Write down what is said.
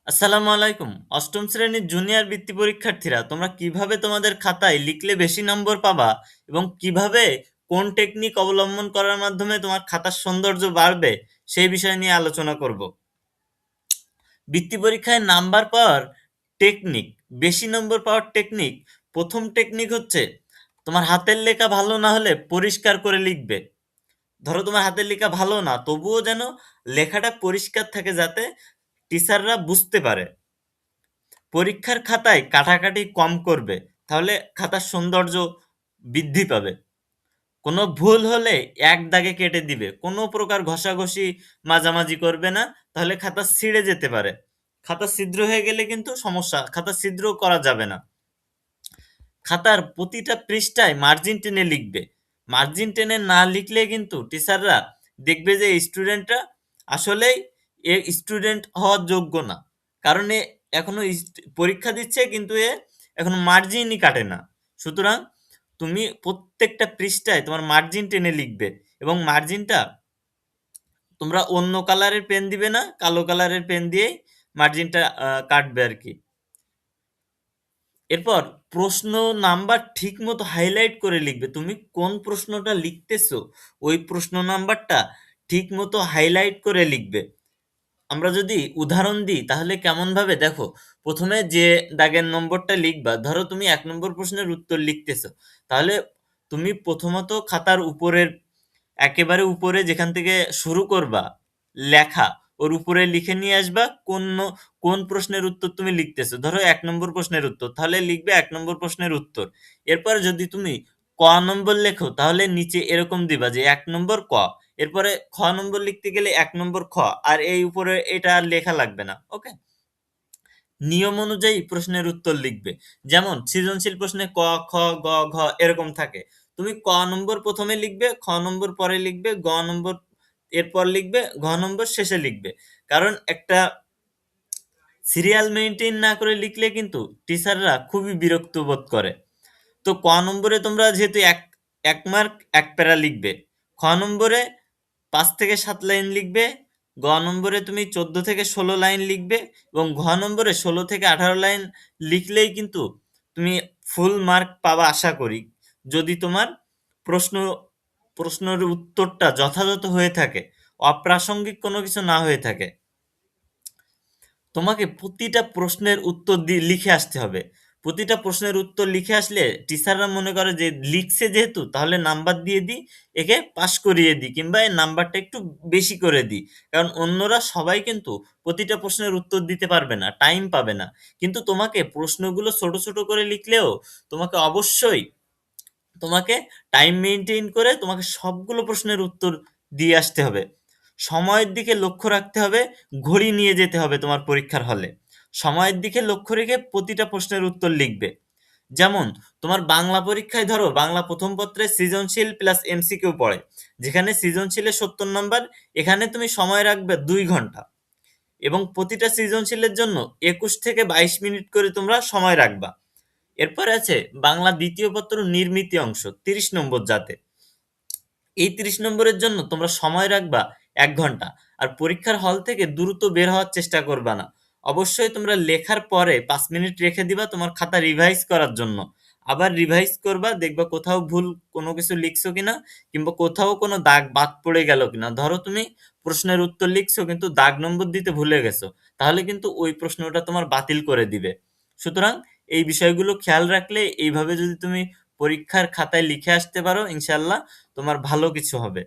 আসসালামু আলাইকুম। অষ্টম শ্রেণীর জুনিয়র বৃত্তি পরীক্ষার্থীরা, তোমরা কিভাবে তোমাদের খাতায় লিখলে বেশি নম্বর পাবা এবং কিভাবে কোন টেকনিক অবলম্বন করার মাধ্যমে তোমার খাতার সৌন্দর্য বাড়বে সেই বিষয় নিয়ে আলোচনা করব। বৃত্তি পরীক্ষায় নাম্বার পাওয়ার টেকনিক, বেশি নম্বর পাওয়ার টেকনিক, প্রথম টেকনিক হচ্ছে তোমার হাতের লেখা ভালো না হলে পরিষ্কার করে লিখবে। ধরো তোমার হাতের লেখা ভালো না, তবুও যেন লেখাটা পরিষ্কার থাকে যাতে টিচাররা বুঝতে পারে। পরীক্ষার খাতায় কাটাকাটি কম করবে, তাহলে খাতার সৌন্দর্য বৃদ্ধি পাবে। কোনো ভুল হলে এক দাগে কেটে দিবে, কোনো প্রকার ঘষাঘষি মাঝামাঝি করবে না, তাহলে খাতা ছিঁড়ে যেতে পারে। খাতা ছিদ্র হয়ে গেলে কিন্তু সমস্যা, খাতা ছিদ্র করা যাবে না। খাতার প্রতিটা পৃষ্ঠায় মার্জিন টেনে লিখবে। মার্জিন টেনে না লিখলে কিন্তু টিচাররা দেখবে যে স্টুডেন্টরা আসলেই এ স্টুডেন্ট হওয়ার যোগ্য না, কারণ এ এখনো পরীক্ষা দিচ্ছে কিন্তু এ এখনো মার্জিনই কাটে না। সুতরাং তুমি প্রত্যেকটা পৃষ্ঠায় তোমার মার্জিন টেনে লিখবে এবং মার্জিনটা তোমরা অন্য কালারের পেন দিবে না, কালো কালারের পেন দিয়েই মার্জিনটা কাটবে আর কি। এরপর প্রশ্ন নাম্বার ঠিকমতো হাইলাইট করে লিখবে। তুমি কোন প্রশ্নটা লিখতেছো ওই প্রশ্ন নাম্বারটা ঠিকমতো হাইলাইট করে লিখবে। আমরা যদি উদাহরণ দিই তাহলে কেমন ভাবে দেখো, প্রথমে যে দাগের নম্বরটা লিখবা, ধরো তুমি ১ নম্বর প্রশ্নের উত্তর লিখতেছো, তাহলে তুমি প্রথমত খাতার উপরের একেবারে উপরে যেখান থেকে শুরু করবা লেখা, ওর উপরে লিখে নিয়ে আসবা কোন প্রশ্নের উত্তর তুমি লিখতেছো। ধরো ১ নম্বর প্রশ্নের উত্তর, তাহলে লিখবে ১ নম্বর প্রশ্নের উত্তর। এরপর যদি তুমি ক নম্বর লেখো তাহলে নিচে এরকম দিবা যে ১ নম্বর ক। এরপরে খ নম্বর লিখতে গেলে ১ নম্বর খ, আর এই উপরে এটা আর লেখা লাগবে না। ওকে, নিয়ম অনুযায়ী প্রশ্নের উত্তর লিখবে। যেমন সৃজনশীল প্রশ্নে ক, খ, গ, ঘ এরকম থাকে। তুমি ক নম্বর প্রথমে লিখবে, খ নম্বর পরে লিখবে, গ নম্বর এরপর লিখবে, ঘ নম্বর শেষে লিখবে। কারণ একটা সিরিয়াল মেইনটেইন না করে লিখলে কিন্তু টিচাররা খুবই বিরক্ত বোধ করে। তো ক নম্বরে তোমরা যেহেতু এক মার্ক এক প্যারা লিখবে, খ নম্বরে ৫ থেকে ৭ লাইন লিখবে, গ নম্বরে তুমি ১৪ থেকে ১৬ লাইন লিখবে এবং ঘ নম্বরে ১৬ থেকে ১৮ লাইন লিখলেই কিন্তু তুমি ফুল মার্ক পাবা আশা করি, যদি তোমার প্রশ্ন প্রশ্নের উত্তরটা যথাযথ হয়ে থাকে, অপ্রাসঙ্গিক কোনো কিছু না হয়ে থাকে। তোমাকে প্রতিটা প্রশ্নের উত্তর লিখে আসতে হবে। প্রতিটা প্রশ্নের উত্তর লিখে আসলে টিচাররা মনে করে যে লিখছে যেহেতু তাহলে নাম্বার দিয়ে দিই, একে পাস করিয়ে দিই কিংবা এর নাম্বারটা একটু বেশি করে দিই। কারণ অন্যরা সবাই কিন্তু প্রতিটা প্রশ্নের উত্তর দিতে পারবে না, টাইম পাবে না। কিন্তু তোমাকে প্রশ্নগুলো ছোট ছোট করে লিখলেও তোমাকে অবশ্যই তোমাকে টাইম মেইনটেইন করে তোমাকে সবগুলো প্রশ্নের উত্তর দিয়ে আসতে হবে। সময়ের দিকে লক্ষ্য রাখতে হবে, ঘড়ি নিয়ে যেতে হবে তোমার পরীক্ষার হলে। সময়ের দিকে লক্ষ্য রেখে প্রতিটা প্রশ্নের উত্তর লিখবে। যেমন তোমার বাংলা পরীক্ষায় ধরো বাংলা প্রথম পত্রে সৃজনশীল প্লাস এমসিকিউ পড়ে, যেখানে সৃজনশীলে ৭০ নাম্বার, এখানে তুমি সময় রাখবে ২ ঘন্টা এবং প্রতিটা সৃজনশীলের জন্য ২১ থেকে ২২ মিনিট করে তোমরা সময় রাখবা। এরপরে আছে বাংলা দ্বিতীয় পত্র নির্মিতি অংশ ৩০ নম্বর, যাতে এই ৩০ নম্বরের জন্য তোমরা সময় রাখবা ১ ঘন্টা। আর পরীক্ষার হল থেকে দ্রুত বের হওয়ার চেষ্টা করবা না। অবশ্যই তোমরা লেখার পরে ৫ মিনিট রেখে দিবা তোমার খাতা রিভাইজ করার জন্য। আবার রিভাইজ করবা, দেখবা কোথাও ভুল কোনো কিছু লিখছো কিনা কিংবা কোথাও কোনো দাগ বাদ পড়ে গেল কিনা। ধরো তুমি প্রশ্নের উত্তর লিখছো কিন্তু দাগ নম্বর দিতে ভুলে গেছো, তাহলে কিন্তু ওই প্রশ্নটা তোমার বাতিল করে দিবে। সুতরাং এই বিষয়গুলো খেয়াল রাখলে, এইভাবে যদি তুমি পরীক্ষার খাতায় লিখে আসতে পারো, ইনশাল্লাহ তোমার ভালো কিছু হবে।